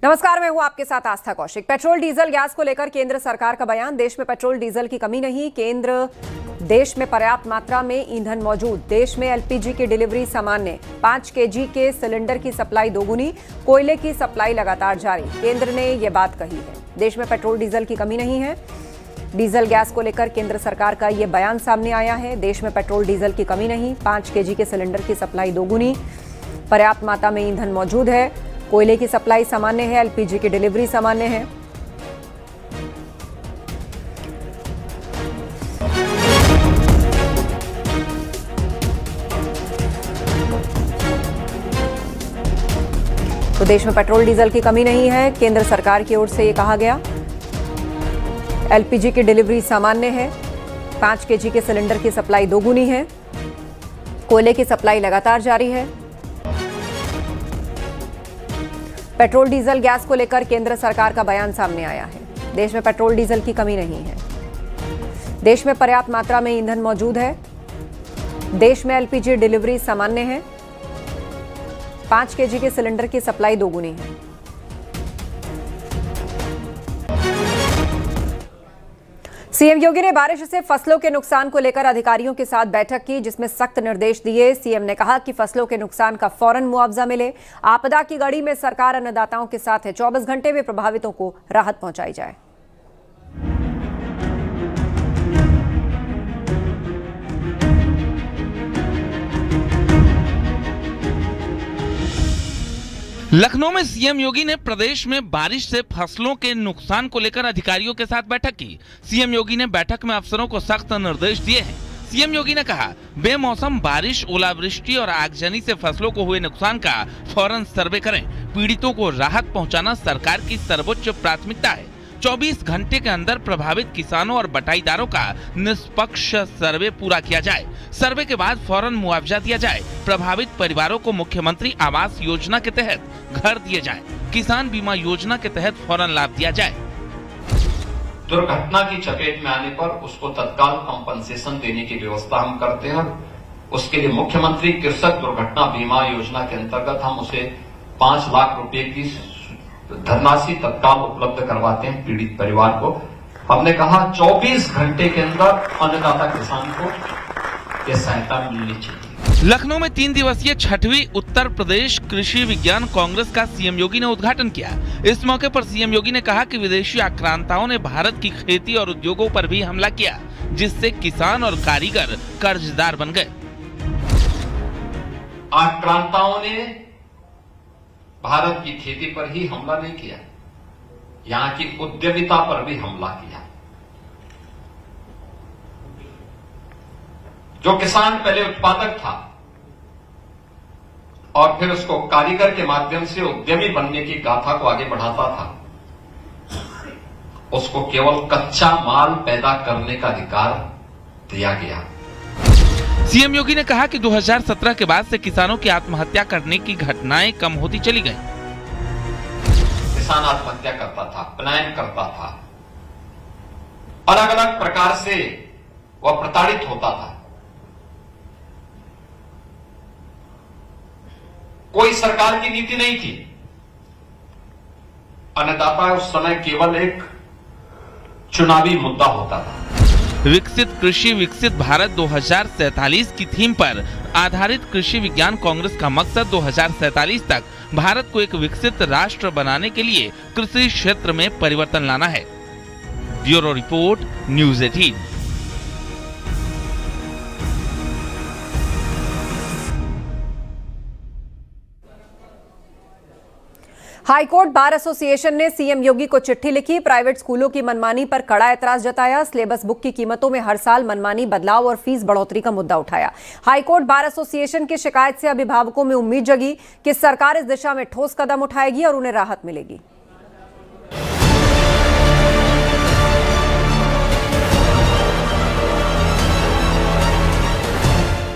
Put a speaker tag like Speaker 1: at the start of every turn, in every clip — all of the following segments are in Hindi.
Speaker 1: नमस्कार, मैं हूं आपके साथ आस्था कौशिक। पेट्रोल डीजल गैस को लेकर केंद्र सरकार का बयान। देश में पेट्रोल डीजल की कमी नहीं, केंद्र देश में पर्याप्त मात्रा में ईंधन मौजूद। देश में एलपीजी की डिलीवरी सामान्य, 5 केजी के सिलेंडर की सप्लाई दोगुनी, कोयले की सप्लाई लगातार जारी। केंद्र ने यह बात कही है। देश में पेट्रोल डीजल की कमी नहीं है। डीजल गैस को लेकर केंद्र सरकार का यह बयान सामने आया है। देश में पेट्रोल डीजल की कमी नहीं, 5 केजी के सिलेंडर की सप्लाई दोगुनी, पर्याप्त मात्रा में ईंधन मौजूद है, कोयले की सप्लाई सामान्य है, एलपीजी की डिलीवरी सामान्य है। तो देश में पेट्रोल डीजल की कमी नहीं है, केंद्र सरकार की ओर से ये कहा गया। एलपीजी की डिलीवरी सामान्य है, 5 केजी के सिलेंडर की सप्लाई दोगुनी है, कोयले की सप्लाई लगातार जारी है। पेट्रोल डीजल गैस को लेकर केंद्र सरकार का बयान सामने आया है। देश में पेट्रोल डीजल की कमी नहीं है। देश में पर्याप्त मात्रा में ईंधन मौजूद है। देश में एलपीजी डिलीवरी सामान्य है, 5 केजी के सिलेंडर की सप्लाई दोगुनी है। सीएम योगी ने बारिश से फसलों के नुकसान को लेकर अधिकारियों के साथ बैठक की, जिसमें सख्त निर्देश दिए। सीएम ने कहा कि फसलों के नुकसान का फौरन मुआवजा मिले। आपदा की घड़ी में सरकार अन्नदाताओं के साथ है, 24 घंटे में प्रभावितों को राहत पहुंचाई जाए।
Speaker 2: लखनऊ में सीएम योगी ने प्रदेश में बारिश से फसलों के नुकसान को लेकर अधिकारियों के साथ बैठक की। सीएम योगी ने बैठक में अफसरों को सख्त निर्देश दिए हैं। सीएम योगी ने कहा, बेमौसम बारिश, ओलावृष्टि और आगजनी से फसलों को हुए नुकसान का फौरन सर्वे करें। पीड़ितों को राहत पहुंचाना सरकार की सर्वोच्च प्राथमिकता है। 24 घंटे के अंदर प्रभावित किसानों और बटाईदारों का निष्पक्ष सर्वे पूरा किया जाए। सर्वे के बाद फौरन मुआवजा दिया जाए। प्रभावित परिवारों को मुख्यमंत्री आवास योजना के तहत घर दिए जाएं। किसान बीमा योजना के तहत फौरन लाभ दिया जाए।
Speaker 3: दुर्घटना की चपेट में आने पर उसको तत्काल कंपनसेशन देने की व्यवस्था हम करते हैं। उसके लिए मुख्यमंत्री कृषक दुर्घटना बीमा योजना के अंतर्गत हम उसे 5 लाख रुपए की धनराशि तत्काल उपलब्ध करवाते हैं पीड़ित परिवार को। हमने कहा 24 घंटे के अंदर अन्नदाता किसान को ये सहायता मिलनी चाहिए।
Speaker 2: लखनऊ में 3 दिवसीय 6वीं उत्तर प्रदेश कृषि विज्ञान कांग्रेस का सीएम योगी ने उद्घाटन किया। इस मौके पर सीएम योगी ने कहा कि विदेशी आक्रांताओं ने भारत की खेती और उद्योगों पर भी हमला किया, जिससे किसान और कारीगर कर्जदार बन गए।
Speaker 3: आक्रांताओं ने भारत की खेती पर ही हमला नहीं किया, यहां की उद्यमिता पर भी हमला किया। जो किसान पहले उत्पादक था और फिर उसको कारीगर के माध्यम से उद्यमी बनने की गाथा को आगे बढ़ाता था, उसको केवल कच्चा माल पैदा करने का अधिकार दिया गया।
Speaker 2: सीएम योगी ने कहा कि 2017 के बाद से किसानों की आत्महत्या करने की घटनाएं कम होती चली गईं।
Speaker 3: किसान आत्महत्या करता था, पलायन करता था, अलग अलग प्रकार से वह प्रताड़ित होता था। कोई सरकार की नीति नहीं थी। अन्नदाता उस समय केवल एक चुनावी मुद्दा होता था।
Speaker 2: विकसित कृषि विकसित भारत 2047 की थीम पर आधारित कृषि विज्ञान कांग्रेस का मकसद 2047 तक भारत को एक विकसित राष्ट्र बनाने के लिए कृषि क्षेत्र में परिवर्तन लाना है। Bureau report, news 18।
Speaker 1: High court bar association ने सीएम योगी को चिट्ठी लिखी। प्राइवेट स्कूलों की मनमानी पर कड़ा ऐतराज जताया। सिलेबस बुक की कीमतों में हर साल मनमानी बदलाव और फीस बढ़ोतरी का मुद्दा उठाया। हाईकोर्ट बार एसोसिएशन की शिकायत से अभिभावकों में उम्मीद जगी कि सरकार इस दिशा में ठोस कदम उठाएगी और उन्हें राहत मिलेगी।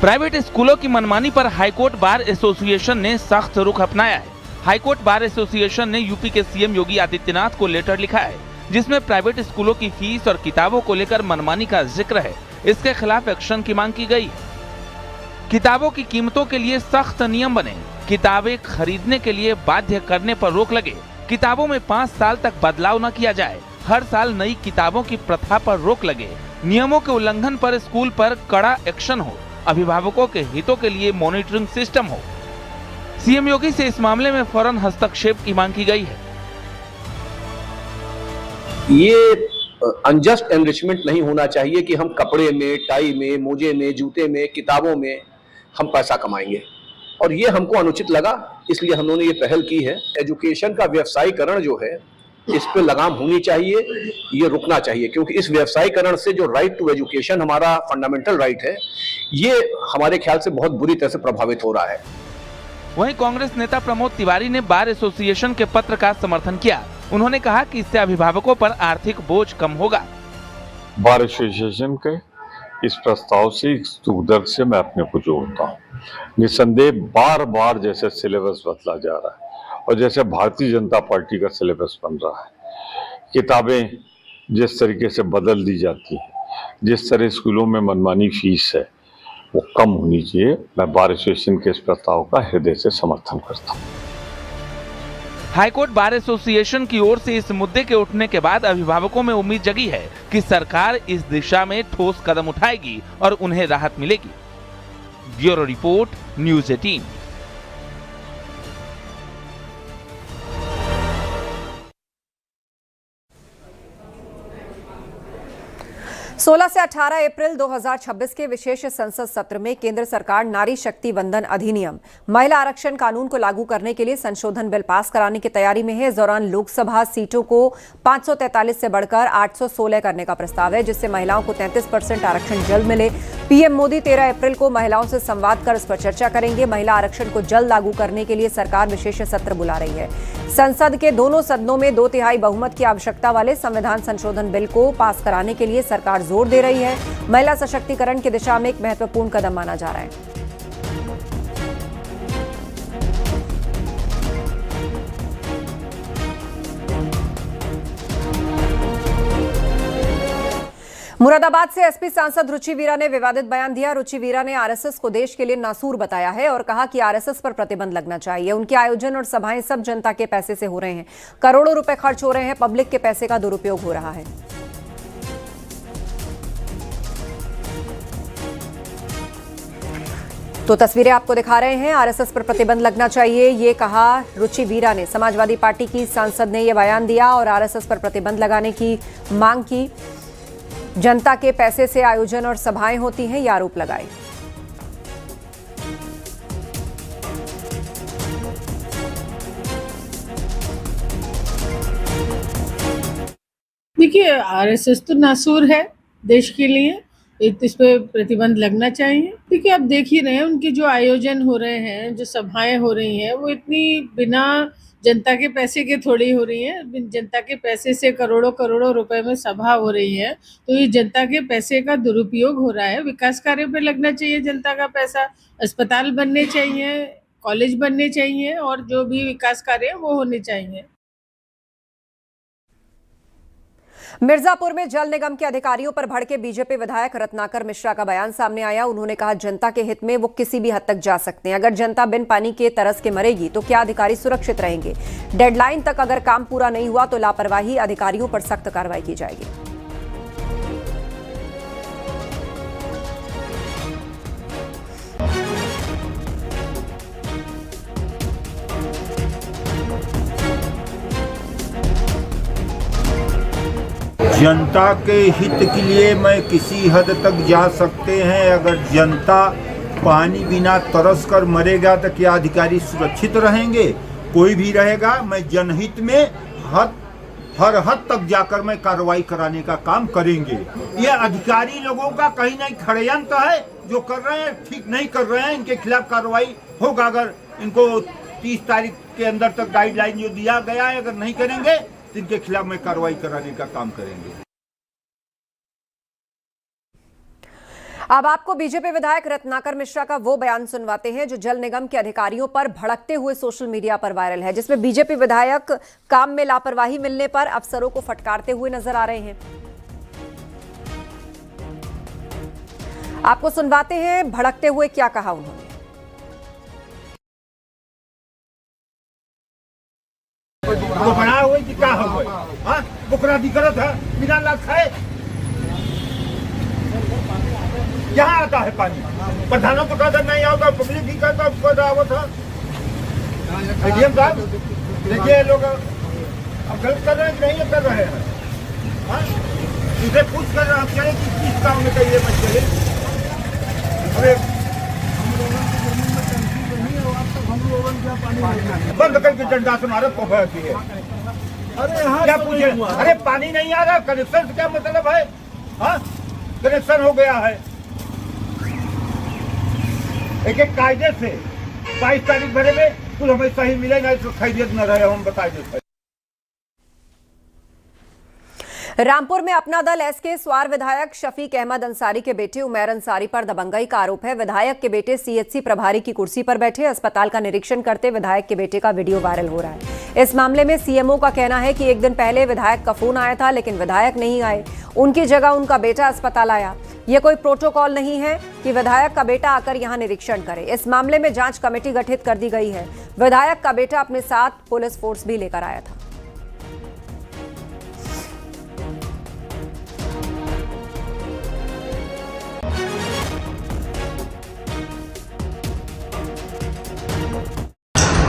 Speaker 2: प्राइवेट स्कूलों की मनमानी पर हाईकोर्ट बार एसोसिएशन ने सख्त रुख अपनाया है। हाईकोर्ट बार एसोसिएशन ने यूपी के सीएम योगी आदित्यनाथ को लेटर लिखा है, जिसमें प्राइवेट स्कूलों की फीस और किताबों को लेकर मनमानी का जिक्र है। इसके खिलाफ एक्शन की मांग की गई। किताबों की कीमतों के लिए सख्त नियम बने, किताबें खरीदने के लिए बाध्य करने पर रोक लगे, किताबों में 5 साल तक बदलाव न किया जाए, हर साल नई किताबों की प्रथा पर रोक लगे, नियमों के उल्लंघन पर स्कूल पर कड़ा एक्शन हो, अभिभावकों के हितों के लिए मॉनिटरिंग सिस्टम हो। सीएम योगी से इस मामले में फौरन हस्तक्षेप की मांग की गई है।
Speaker 4: ये अनजस्ट एनरिचमेंट नहीं होना चाहिए कि हम कपड़े में, टाई में, मोजे में, जूते में, किताबों में हम पैसा कमाएंगे, और ये हमको अनुचित लगा, इसलिए हम लोगों ने ये पहल की है। एजुकेशन का व्यवसायीकरण जो है, इस पे लगाम होनी चाहिए, ये रुकना चाहिए, क्योंकि इस व्यवसायीकरण से जो राइट टू एजुकेशन हमारा फंडामेंटल राइट है, ये हमारे ख्याल से बहुत बुरी तरह से प्रभावित हो रहा है।
Speaker 2: वहीं कांग्रेस नेता प्रमोद तिवारी ने बार एसोसिएशन के पत्र का समर्थन किया। उन्होंने कहा कि इससे अभिभावकों पर आर्थिक बोझ कम होगा।
Speaker 5: बार एसोसिएशन के इस प्रस्ताव से, इस दुख दर्द से मैं अपने को जोड़ता हूँ। निसंदेह बार बार जैसे सिलेबस बदला जा रहा है और जैसे भारतीय जनता पार्टी का सिलेबस बन रहा है, किताबें जिस तरीके से बदल दी जाती हैं, जिस तरह स्कूलों में मनमानी फीस है, वो कम होनी चाहिए। मैं बार एसोसिएशन के इस प्रस्ताव का हृदय से समर्थन करता हूँ।
Speaker 2: हाईकोर्ट बार एसोसिएशन की ओर से इस मुद्दे के उठने के बाद अभिभावकों में उम्मीद जगी है कि सरकार इस दिशा में ठोस कदम उठाएगी और उन्हें राहत मिलेगी। Bureau report, news 18।
Speaker 1: सोलह से 18 अप्रैल 2026 के विशेष संसद सत्र में केंद्र सरकार नारी शक्ति वंदन अधिनियम, महिला आरक्षण कानून को लागू करने के लिए संशोधन बिल पास कराने की तैयारी में है। इस दौरान लोकसभा सीटों को 543 से बढ़कर 816 करने का प्रस्ताव है, जिससे महिलाओं को 33% आरक्षण जल्द मिले। पीएम मोदी 13 अप्रैल को महिलाओं से संवाद कर इस पर चर्चा करेंगे। महिला आरक्षण को जल्द लागू करने के लिए सरकार विशेष सत्र बुला रही है। संसद के दोनों सदनों में 2/3 बहुमत की आवश्यकता वाले संविधान संशोधन बिल को पास कराने के लिए सरकार जोर दे रही है। महिला सशक्तिकरण की दिशा में एक महत्वपूर्ण कदम माना जा रहा है। मुरादाबाद से एसपी सांसद रुचि वीरा ने विवादित बयान दिया। रुचि वीरा ने आरएसएस को देश के लिए नासूर बताया है और कहा कि आरएसएस पर प्रतिबंध लगना चाहिए। उनके आयोजन और सभाएं सब जनता के पैसे से हो रहे हैं, करोड़ों रुपए खर्च हो रहे हैं, पब्लिक के पैसे का दुरुपयोग हो रहा है। तो तस्वीरें आपको दिखा रहे हैं, आरएसएस पर प्रतिबंध लगना चाहिए, ये कहा रुचि वीरा ने। समाजवादी पार्टी की सांसद ने यह बयान दिया और आरएसएस पर प्रतिबंध लगाने की मांग की। जनता के पैसे से आयोजन और सभाएं होती हैं, यह आरोप लगाए।
Speaker 6: देखिए, आरएसएस तो नासूर है देश के लिए, इस पे प्रतिबंध लगना चाहिए। देखिए, आप देख ही रहे हैं उनके जो आयोजन हो रहे हैं, जो सभाएं हो रही हैं, वो इतनी बिना जनता के पैसे के थोड़ी हो रही है। जनता के पैसे से करोड़ों करोड़ों रुपए में सभा हो रही है, तो ये जनता के पैसे का दुरुपयोग हो रहा है। विकास कार्य पे लगना चाहिए जनता का पैसा, अस्पताल बनने चाहिए, कॉलेज बनने चाहिए और जो भी विकास कार्य है वो होने चाहिए।
Speaker 1: मिर्जापुर में जल निगम के अधिकारियों पर भड़के बीजेपी विधायक रत्नाकर मिश्रा का बयान सामने आया। उन्होंने कहा जनता के हित में वो किसी भी हद तक जा सकते हैं। अगर जनता बिन पानी के तरस के मरेगी तो क्या अधिकारी सुरक्षित रहेंगे? डेडलाइन तक अगर काम पूरा नहीं हुआ तो लापरवाही अधिकारियों पर सख्त कार्रवाई की जाएगी।
Speaker 7: जनता के हित के लिए मैं किसी हद तक जा सकते हैं। अगर जनता पानी बिना तरस कर मरेगा तो क्या अधिकारी सुरक्षित रहेंगे? कोई भी रहेगा। मैं जनहित में हर हद तक जाकर मैं कार्रवाई कराने का काम करेंगे। ये अधिकारी लोगों का कहीं नहीं षड्यंत्र है, जो कर रहे हैं ठीक नहीं कर रहे हैं, इनके खिलाफ कार्रवाई होगा। अगर इनको 30 तारीख के अंदर तक गाइडलाइन जो दिया गया है अगर नहीं करेंगे तो इनके खिलाफ में कार्रवाई कराने का काम करेंगे।
Speaker 1: अब आपको बीजेपी विधायक रत्नाकर मिश्रा का वो बयान सुनवाते हैं जो जल निगम के अधिकारियों पर भड़कते हुए सोशल मीडिया पर वायरल है, जिसमें बीजेपी विधायक काम में लापरवाही मिलने पर अफसरों को फटकारते हुए नजर आ रहे हैं। आपको सुनवाते हैं भड़कते हुए क्या कहा उन्होंने।
Speaker 7: तो बना हुए कि क्या हो गए? हाँ, बुकरा दी करत है बिना लाख खाए। यहाँ आता है पानी, प्रधानों को कहता नहीं आता, पब्लिक भी कहता उसको दावत है। एडीएम साहब देखिए, लोग अब गलत कर रहे हैं कि नहीं कर रहे हैं? हाँ, इसे पूछ कर आप कहें कि किस काम में कहिए मत चले। अरे बंद करके डंडा से मारो तो है। अरे हाँ, क्या पूछे? अरे पानी नहीं आ रहा, कनेक्शन से क्या मतलब है? हाँ, कनेक्शन हो गया है एक एक कायदे से। 22 तारीख भरे में कुछ हमें सही मिले ना, तो खैरियत न रहे, हम बता देते।
Speaker 1: रामपुर में अपना दल एस के स्वार विधायक शफीक अहमद अंसारी के बेटे उमैर अंसारी पर दबंगई का आरोप है। विधायक के बेटे सीएचसी प्रभारी की कुर्सी पर बैठे अस्पताल का निरीक्षण करते विधायक के बेटे का वीडियो वायरल हो रहा है। इस मामले में सीएमओ का कहना है कि एक दिन पहले विधायक का फोन आया था, लेकिन विधायक नहीं आए, उनकी जगह उनका बेटा अस्पताल आया। यह कोई प्रोटोकॉल नहीं है कि विधायक का बेटा आकर यहां निरीक्षण करे। इस मामले में जांच कमेटी गठित कर दी गई है। विधायक का बेटा अपने साथ पुलिस फोर्स भी लेकर आया था।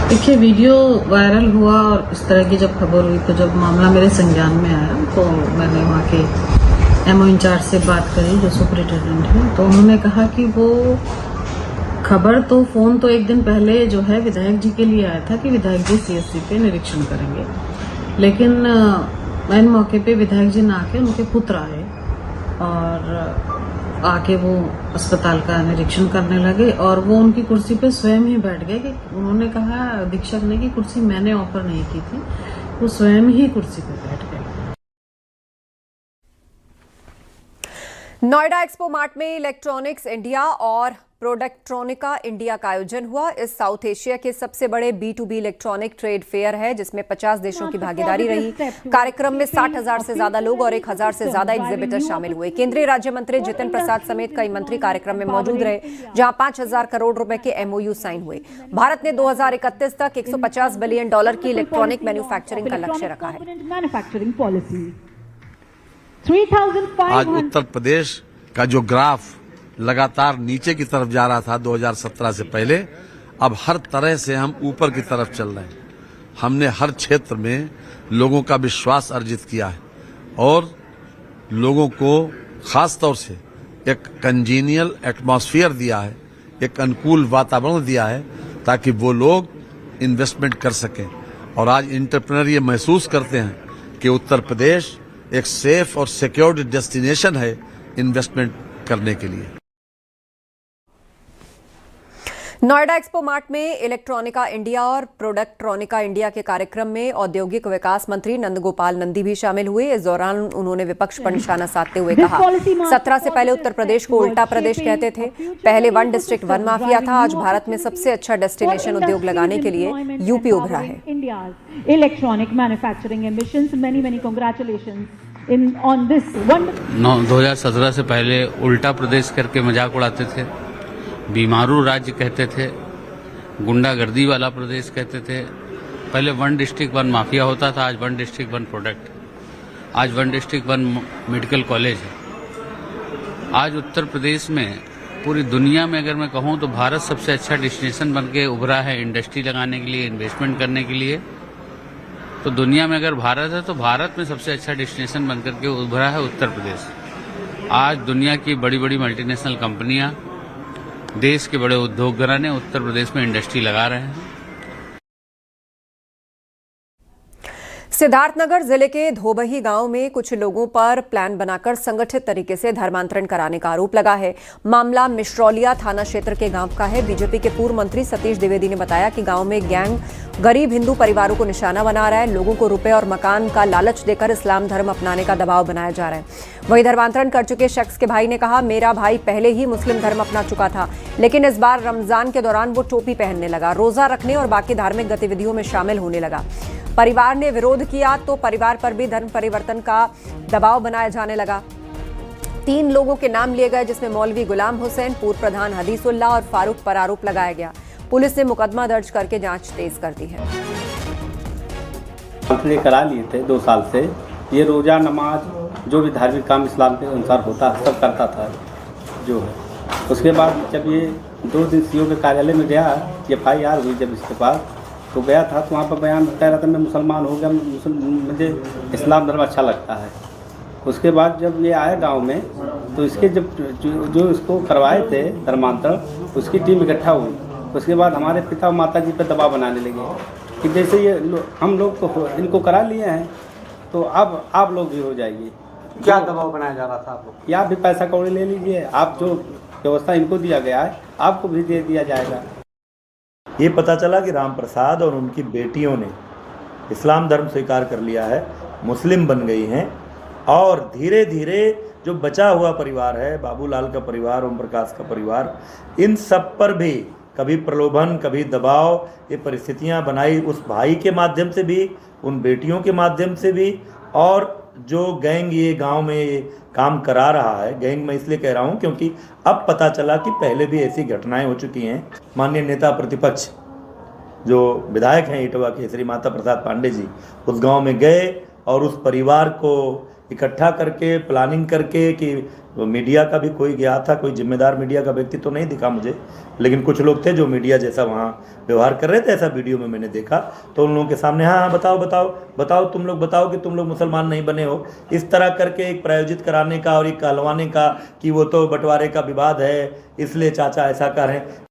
Speaker 8: देखिए, वीडियो वायरल हुआ और इस तरह की जब खबर हुई तो जब मामला मेरे संज्ञान में आया तो मैंने वहाँ के एमओ इंचार्ज से बात करी जो सुपरिटेंडेंट है। तो उन्होंने कहा कि वो खबर तो फोन तो एक दिन पहले जो है विधायक जी के लिए आया था कि विधायक जी सीएससी पे निरीक्षण करेंगे, लेकिन मैन मौके पे विधायक जी ना आके उनके पुत्र आए और आके वो अस्पताल का निरीक्षण करने लगे और वो उनकी कुर्सी पे स्वयं ही बैठ गए। कि उन्होंने कहा अधीक्षक ने कि कुर्सी मैंने ऑफर नहीं की थी, वो स्वयं ही कुर्सी पे बैठ गए।
Speaker 1: नोएडा एक्सपो मार्ट में इलेक्ट्रॉनिक्स इंडिया और प्रोडक्ट्रॉनिका इंडिया का आयोजन हुआ। इस साउथ एशिया के सबसे बड़े B2B इलेक्ट्रॉनिक ट्रेड फेयर है, जिसमें 50 देशों की भागीदारी रही। कार्यक्रम में 60,000 से ज्यादा लोग और 1,000 से ज्यादा एग्जिबिटर शामिल हुए। केंद्रीय राज्य मंत्री जितिन प्रसाद समेत कई मंत्री कार्यक्रम में मौजूद रहे, जहां 5,000 करोड़ रुपए के MOU साइन हुए। भारत ने 2031 तक $150 बिलियन की इलेक्ट्रॉनिक मैन्युफैक्चरिंग का लक्ष्य रखा है।
Speaker 9: आज उत्तर प्रदेश का जो ग्राफ लगातार नीचे की तरफ जा रहा था 2017 से पहले, अब हर तरह से हम ऊपर की तरफ चल रहे हैं। हमने हर क्षेत्र में लोगों का विश्वास अर्जित किया है और लोगों को खास तौर से एक कंजीनियल एटमॉस्फेयर दिया है, एक अनुकूल वातावरण दिया है ताकि वो लोग इन्वेस्टमेंट कर सकें। और आज एंटरप्रेन्योर ये महसूस करते हैं कि उत्तर प्रदेश एक सेफ और सिक्योर्ड डेस्टिनेशन है इन्वेस्टमेंट करने के लिए।
Speaker 1: नोएडा एक्सपो मार्ट में इलेक्ट्रॉनिका इंडिया और प्रोडक्ट्रॉनिका इंडिया के कार्यक्रम में औद्योगिक विकास मंत्री नंदगोपाल नंदी भी शामिल हुए। इस दौरान उन्होंने विपक्ष पर निशाना साधते हुए कहा, 17 से पहले उत्तर प्रदेश को उल्टा प्रदेश कहते थे। पहले वन डिस्ट्रिक्ट वन माफिया था, आज भारत में सबसे अच्छा डेस्टिनेशन उद्योग लगाने के लिए यूपी उभरा है।
Speaker 10: Electronic manufacturing ambitions, many congratulations on this one.
Speaker 11: 2017 से पहले उल्टा प्रदेश करके मजाक उड़ाते थे, बीमारू राज्य कहते थे, गुंडागर्दी वाला प्रदेश कहते थे। पहले वन डिस्ट्रिक्ट वन माफिया होता था, आज वन डिस्ट्रिक्ट वन प्रोडक्ट, आज one district one medical college है। आज उत्तर प्रदेश में पूरी दुनिया में अगर मैं कहूँ तो भारत सबसे अच्छा डेस्टिनेशन बन के उभरा है इंडस्ट्री लगाने के लिए, इन्वेस्टमेंट करने के लिए। तो दुनिया में अगर भारत है तो भारत में सबसे अच्छा डेस्टिनेशन बन करके उभरा है उत्तर प्रदेश। आज दुनिया की बड़ी बड़ी मल्टीनेशनल कंपनियां, देश के बड़े उद्योग घराने उत्तर प्रदेश में इंडस्ट्री लगा रहे हैं।
Speaker 1: सिद्धार्थनगर जिले के धोबही गांव में कुछ लोगों पर प्लान बनाकर संगठित तरीके से धर्मांतरण कराने का आरोप लगा है। मामला मिश्रौलिया थाना क्षेत्र के गांव का है। बीजेपी के पूर्व मंत्री सतीश द्विवेदी ने बताया कि गांव में गैंग गरीब हिंदू परिवारों को निशाना बना रहा है। लोगों को रुपए और मकान का लालच देकर इस्लाम धर्म अपनाने का दबाव बनाया जा रहा है। वहीं धर्मांतरण कर चुके शख्स के भाई ने कहा, मेरा भाई पहले ही मुस्लिम धर्म अपना चुका था, लेकिन इस बार रमजान के दौरान वो टोपी पहनने लगा, रोजा रखने और बाकी धार्मिक गतिविधियों में शामिल होने लगा। परिवार ने विरोध किया तो परिवार पर भी धर्म परिवर्तन का दबाव बनाया जाने लगा। 3 लोगों के नाम लिए गए, जिसमें मौलवी गुलाम हुसैन, पूर्व प्रधान हदीसुल्लाह और फारूक पर आरोप लगाया गया। पुलिस ने मुकदमा दर्ज करके जांच तेज कर दी है।
Speaker 12: करा लिए थे 2 साल से, ये रोज़ा नमाज जो भी धार्मिक काम इस्लाम के अनुसार होता है सब करता था जो है। उसके बाद जब ये 2 दिन सीओ के कार्यालय में गया, FIR हुई जब इसके पास, तो गया था तो वहाँ पर बयान कह रहा था मैं मुसलमान हो गया, मुझे इस्लाम धर्म अच्छा लगता है। उसके बाद जब ये आया गांव में तो इसके जो इसको करवाए थे धर्मांतरण, उसकी टीम इकट्ठा हुई। उसके बाद हमारे पिता और माता जी पर दबाव बनाने लगे कि जैसे ये हम लोग तो इनको करा लिए हैं तो अब आप लोग भी हो जाइए।
Speaker 13: क्या दबाव बनाया जा रहा था आप लोग?
Speaker 12: या आप भी पैसा कौड़ी ले लीजिए, आप जो व्यवस्था इनको दिया गया है आपको भी दे दिया जाएगा।
Speaker 14: ये पता चला कि राम प्रसाद और उनकी बेटियों ने इस्लाम धर्म स्वीकार कर लिया है, मुस्लिम बन गई हैं और धीरे धीरे जो बचा हुआ परिवार है, बाबूलाल का परिवार, ओम प्रकाश का परिवार, इन सब पर भी कभी प्रलोभन कभी दबाव, ये परिस्थितियां बनाई उस भाई के माध्यम से भी, उन बेटियों के माध्यम से भी, और जो गैंग ये गांव में ये काम करा रहा है, गैंग मैं इसलिए कह रहा हूं क्योंकि अब पता चला कि पहले भी ऐसी घटनाएं हो चुकी हैं। माननीय नेता प्रतिपक्ष जो विधायक हैं इटवा के श्री माता प्रसाद पांडे जी उस गांव में गए और उस परिवार को इकट्ठा करके प्लानिंग करके कि मीडिया का भी कोई गया था, कोई जिम्मेदार मीडिया का व्यक्ति तो नहीं दिखा मुझे, लेकिन कुछ लोग थे जो मीडिया जैसा वहाँ व्यवहार कर रहे थे, ऐसा वीडियो में मैंने देखा। तो उन लोगों के सामने हाँ बताओ तुम लोग बताओ कि तुम लोग मुसलमान नहीं बने हो, इस तरह करके एक प्रायोजित कराने का और एक कहलवाने का कि वो तो बंटवारे का विवाद है इसलिए चाचा ऐसा कर रहे हैं।